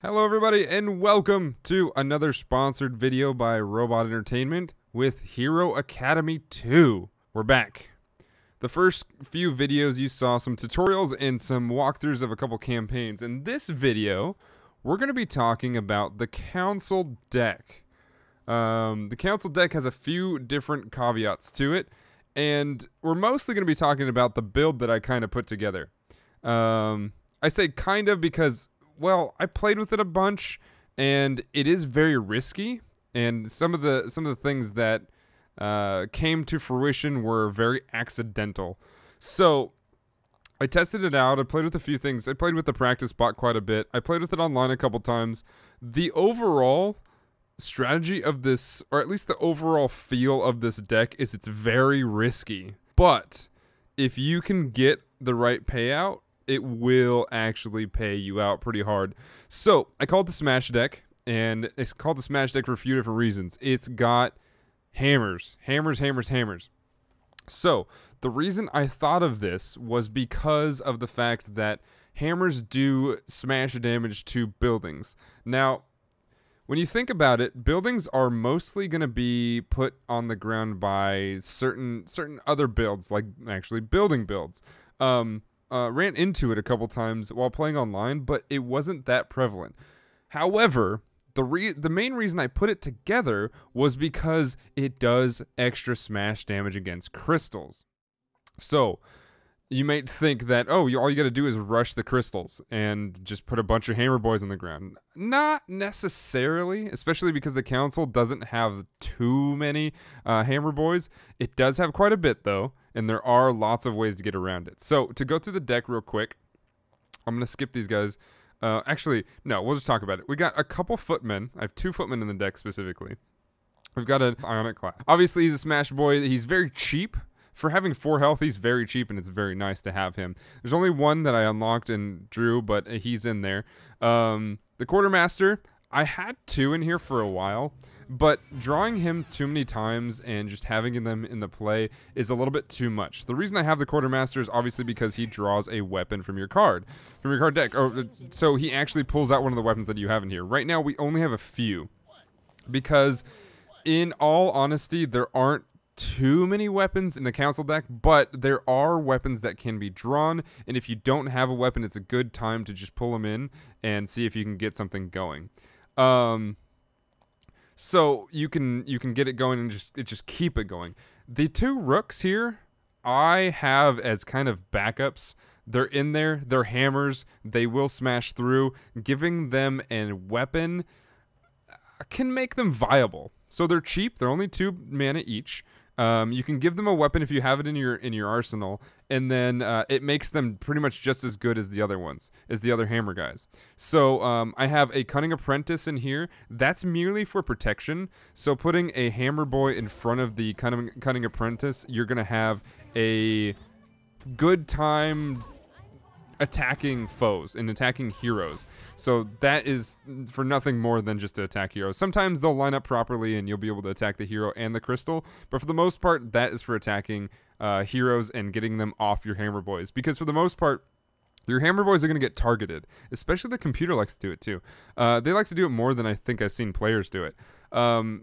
Hello everybody and welcome to another sponsored video by Robot Entertainment with Hero Academy 2. We're back. The first few videos you saw some tutorials and some walkthroughs of a couple campaigns. In this video, we're going to be talking about the Council deck. The Council deck has a few different caveats to it, and we're mostly going to be talking about the build that I kind of put together. I say kind of because, well, I played with it a bunch, and it is very risky. And some of the things that came to fruition were very accidental. So I tested it out. I played with a few things. I played with the practice bot quite a bit. I played with it online a couple times. The overall strategy of this, or at least the overall feel of this deck, is it's very risky. But if you can get the right payout, it will actually pay you out pretty hard. So I call it the Smash deck, and it's called the Smash deck for a few different reasons. It's got hammers. So the reason I thought of this was because of the fact that hammers do smash damage to buildings. Now, when you think about it, buildings are mostly going to be put on the ground by certain other builds, like actually building builds. Ran into it a couple times while playing online, but it wasn't that prevalent. However, the main reason I put it together was because it does extra smash damage against crystals. So you might think that, oh, all you got to do is rush the crystals and just put a bunch of hammer boys on the ground. Not necessarily, especially because the council doesn't have too many hammer boys. It does have quite a bit, though, and there are lots of ways to get around it. So to go through the deck real quick, I'm going to skip these guys. Actually, no, we'll just talk about it. We got a couple footmen. I have 2 footmen in the deck specifically. We've got an Ionic class. Obviously, he's a smash boy. He's very cheap. For having 4 health, he's very cheap, and it's very nice to have him. There's only one that I unlocked and drew, but he's in there. The Quartermaster, I had 2 in here for a while, but drawing him too many times and just having them in the play is a little bit too much. The reason I have the Quartermaster is obviously because he draws a weapon from your card deck. So he actually pulls out one of the weapons that you have in here. Right now, we only have a few because, in all honesty, there aren't too many weapons in the council deck, but there are weapons that can be drawn, and if you don't have a weapon, it's a good time to just pull them in and see if you can get something going. So you can get it going and just keep it going. The 2 rooks here I have as kind of backups. They're in there, they're hammers, they will smash through. Giving them a weapon can make them viable. So they're cheap, they're only 2 mana each. You can give them a weapon if you have it in your arsenal, and then it makes them pretty much just as good as the other ones, as the other hammer guys. So I have a Cunning Apprentice in here. That's merely for protection. So putting a hammer boy in front of the Cunning Apprentice, you're going to have a good time attacking foes and attacking heroes. So that is for nothing more than just to attack heroes. Sometimes they'll line up properly and you'll be able to attack the hero and the crystal, but for the most part, that is for attacking heroes and getting them off your hammer boys, because for the most part, your hammer boys are going to get targeted. Especially the computer likes to do it too. They like to do it more than I think I've seen players do it.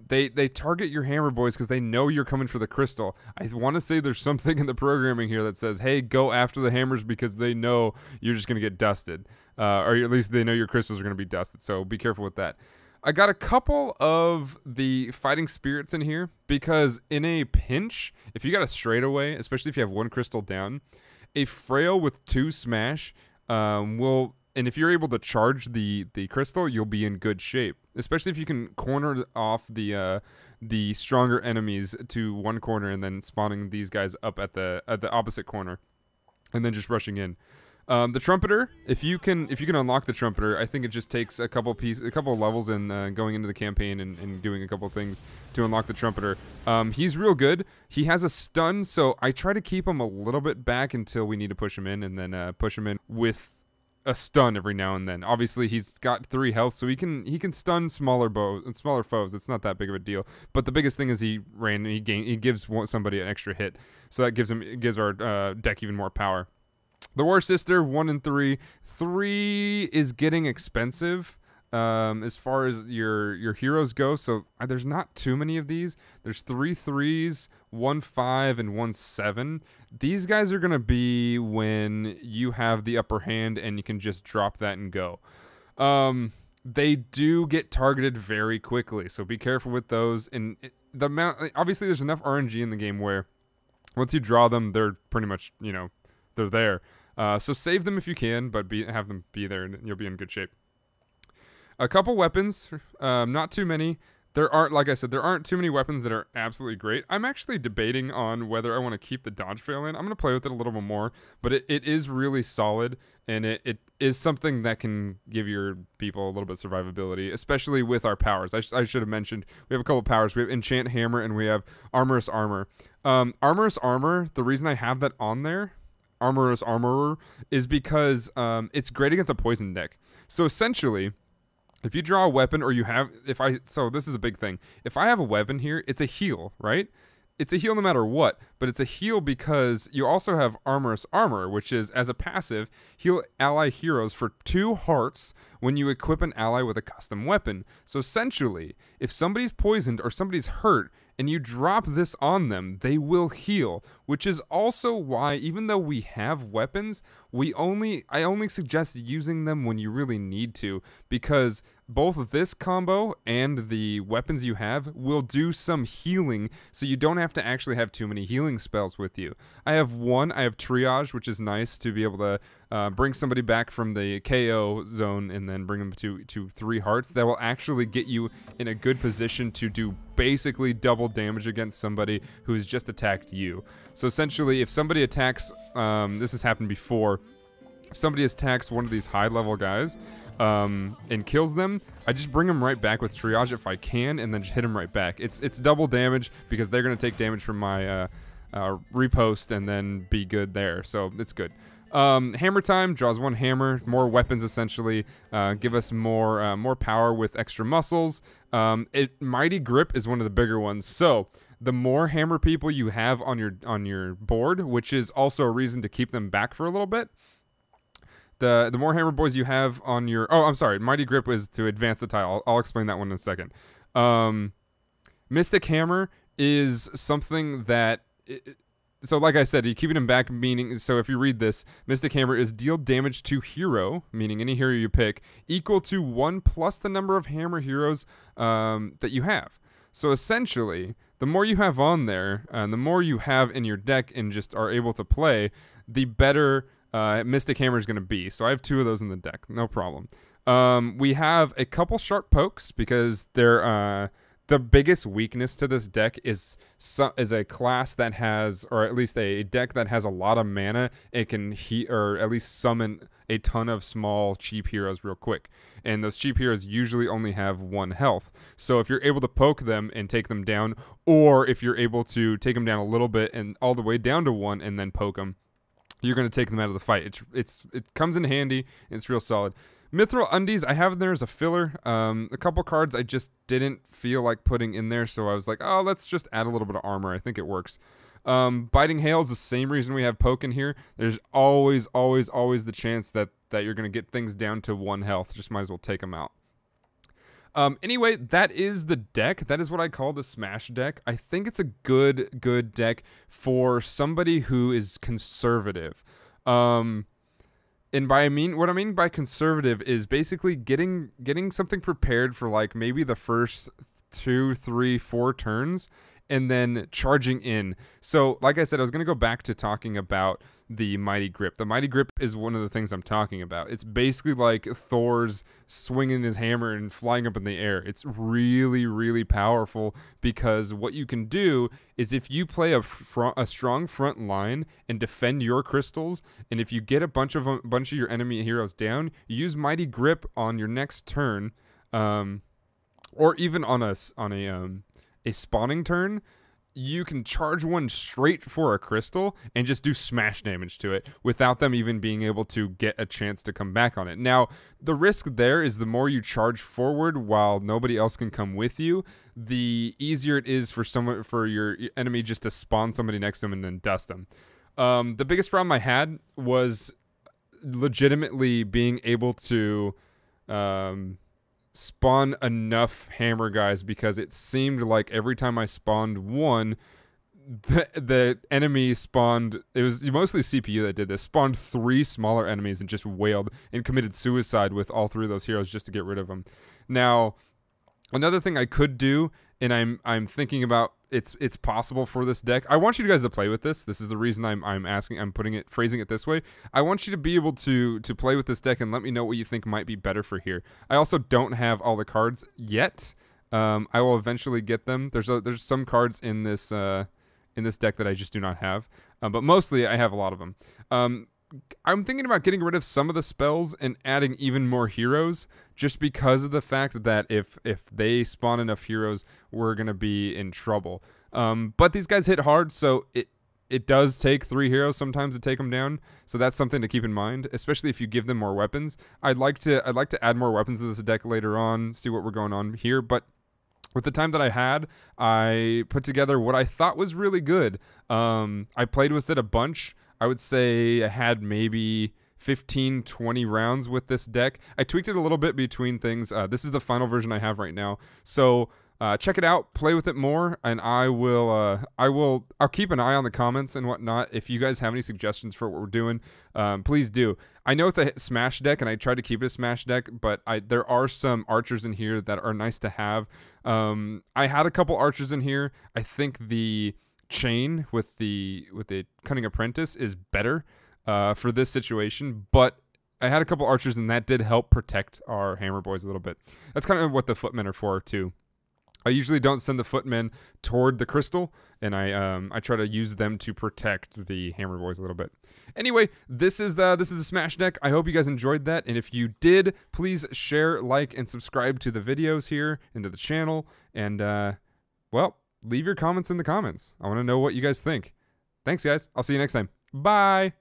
They target your hammer boys because they know you're coming for the crystal. I want to say there's something in the programming here that says, hey, go after the hammers, because they know you're just going to get dusted. Or at least they know your crystals are going to be dusted. So be careful with that. I got a couple of the fighting spirits in here because in a pinch, if you got a straightaway, especially if you have 1 crystal down, a frail with 2 smash will, and if you're able to charge the crystal, you'll be in good shape. Especially if you can corner off the stronger enemies to one corner and then spawning these guys up at the opposite corner, and then just rushing in. The Trumpeter, if you can unlock the Trumpeter, I think it just takes a couple of levels in going into the campaign and doing a couple of things to unlock the Trumpeter. He's real good. He has a stun, so I try to keep him a little bit back until we need to push him in, and then push him in with a stun every now and then. Obviously, he's got 3 health, so he can stun smaller foes. It's not that big of a deal. But the biggest thing is he gives somebody an extra hit, so that gives our deck even more power. The Warsister, 1 and 3. 3 is getting expensive. as far as your heroes go. So there's not too many of these. There's 3 3s, 1 5, and 1 7. These guys are gonna be when you have the upper hand and you can just drop that and go. They do get targeted very quickly, so be careful with those. And the amount, obviously, there's enough RNG in the game where once you draw them, they're pretty much, you know, they're there. So save them if you can, but have them be there, and you'll be in good shape. A couple weapons, not too many. There aren't, like I said, there aren't too many weapons that are absolutely great. I'm actually debating on whether I want to keep the dodge fail in. I'm going to play with it a little bit more, but it is really solid, and it is something that can give your people a little bit of survivability, especially with our powers. I should have mentioned, we have a couple powers. We have Enchant Hammer, and we have Armorous Armor. Armorous Armor, the reason I have that on there, Armorous Armorer, is because it's great against a poison deck. So essentially, if you draw a weapon, or you have, so this is the big thing. If I have a weapon here, it's a heal, right? It's a heal no matter what, but it's a heal because you also have Armorous Armor, which is, as a passive, heal ally heroes for 2 hearts when you equip an ally with a custom weapon. So essentially, if somebody's poisoned or somebody's hurt, and you drop this on them, they will heal, which is also why, even though we have weapons, I only suggest using them when you really need to, because both this combo and the weapons you have will do some healing, so you don't have to actually have too many healing spells with you. I have Triage, which is nice to be able to bring somebody back from the KO zone and then bring them to 3 hearts. That will actually get you in a good position to do basically double damage against somebody who's just attacked you. So essentially, if somebody attacks, this has happened before, if somebody attacks one of these high-level guys and kills them, I just bring them right back with Triage if I can, and then just hit them right back. It's double damage because they're going to take damage from my repost and then be good there. So it's good. Hammer time, draws 1 hammer, more weapons essentially, give us more power with extra muscles. Mighty Grip is one of the bigger ones. So the more hammer people you have on your board, which is also a reason to keep them back for a little bit. The more hammer boys you have on your... Oh, I'm sorry. Mighty Grip is to advance the tile. I'll explain that one in a second. Mystic Hammer is something that... So like I said, you keep it in back, meaning... So if you read this, Mystic Hammer is deal damage to hero, meaning any hero you pick, equal to 1 plus the number of hammer heroes that you have. So essentially, the more you have on there, and the more you have in your deck and just are able to play, the better... Mystic Hammer is going to be. So I have 2 of those in the deck, no problem. We have a couple sharp pokes because they're the biggest weakness to this deck is a class that has, or at least a deck that has a lot of mana. It can or at least summon a ton of small cheap heroes real quick, and those cheap heroes usually only have 1 health. So if you're able to poke them and take them down, or if you're able to take them down a little bit and all the way down to 1 and then poke them, you're going to take them out of the fight. It comes in handy, and it's real solid. Mithril Undies, I have in there as a filler. A couple cards I just didn't feel like putting in there, so I was like, oh, let's just add a little bit of armor. I think it works. Biting Hail is the same reason we have Poke in here. There's always the chance that you're going to get things down to 1 health. Just might as well take them out. Anyway, that is the deck. That is what I call the Smash deck. I think it's a good deck for somebody who is conservative. And what I mean by conservative is basically getting something prepared for like maybe the first 2, 3, 4 turns, and then charging in. So, like I said, I was going to go back to talking about the Mighty Grip. The Mighty Grip is one of the things I'm talking about. It's basically like Thor's swinging his hammer and flying up in the air. It's really powerful because what you can do is if you play a strong front line and defend your crystals, and if you get a bunch of your enemy heroes down, you use Mighty Grip on your next turn, or even on a spawning turn. You can charge one straight for a crystal and just do smash damage to it without them even being able to get a chance to come back on it. Now, the risk there is the more you charge forward while nobody else can come with you, the easier it is for your enemy just to spawn somebody next to them and then dust them. The biggest problem I had was legitimately being able to spawn enough hammer guys, because it seemed like every time I spawned one, the enemy spawned, it was mostly CPU that did this, spawned 3 smaller enemies and just wailed and committed suicide with all 3 of those heroes just to get rid of them. Now, another thing I could do, and I'm thinking about, it's possible for this deck. I want you guys to play with this. This is the reason I'm phrasing it this way. I want you to be able to play with this deck and let me know what you think might be better for here. I also don't have all the cards yet. I will eventually get them. There's some cards in this deck that I just do not have, but mostly I have a lot of them. I'm thinking about getting rid of some of the spells and adding even more heroes, just because of the fact that if they spawn enough heroes, we're gonna be in trouble. But these guys hit hard, so it does take 3 heroes sometimes to take them down. So that's something to keep in mind, especially if you give them more weapons. I'd like to add more weapons to this deck later on, see what we're going on here, but with the time that I had, I put together what I thought was really good. I played with it a bunch. I would say I had maybe 15, 20 rounds with this deck. I tweaked it a little bit between things. This is the final version I have right now. So check it out, play with it more, and I'll keep an eye on the comments and whatnot. If you guys have any suggestions for what we're doing, please do. I know it's a smash deck, and I try to keep it a smash deck, but there are some archers in here that are nice to have. I had a couple archers in here. I think the chain with the cunning apprentice is better for this situation, but I had a couple archers, and that did help protect our hammer boys a little bit. That's kind of what the footmen are for too. I usually don't send the footmen toward the crystal, and I try to use them to protect the hammer boys a little bit. Anyway, this is the smash deck. I hope you guys enjoyed that, and if you did, please share, like, and subscribe to the videos here and to the channel. And well, leave your comments in the comments. I want to know what you guys think. Thanks, guys. I'll see you next time. Bye.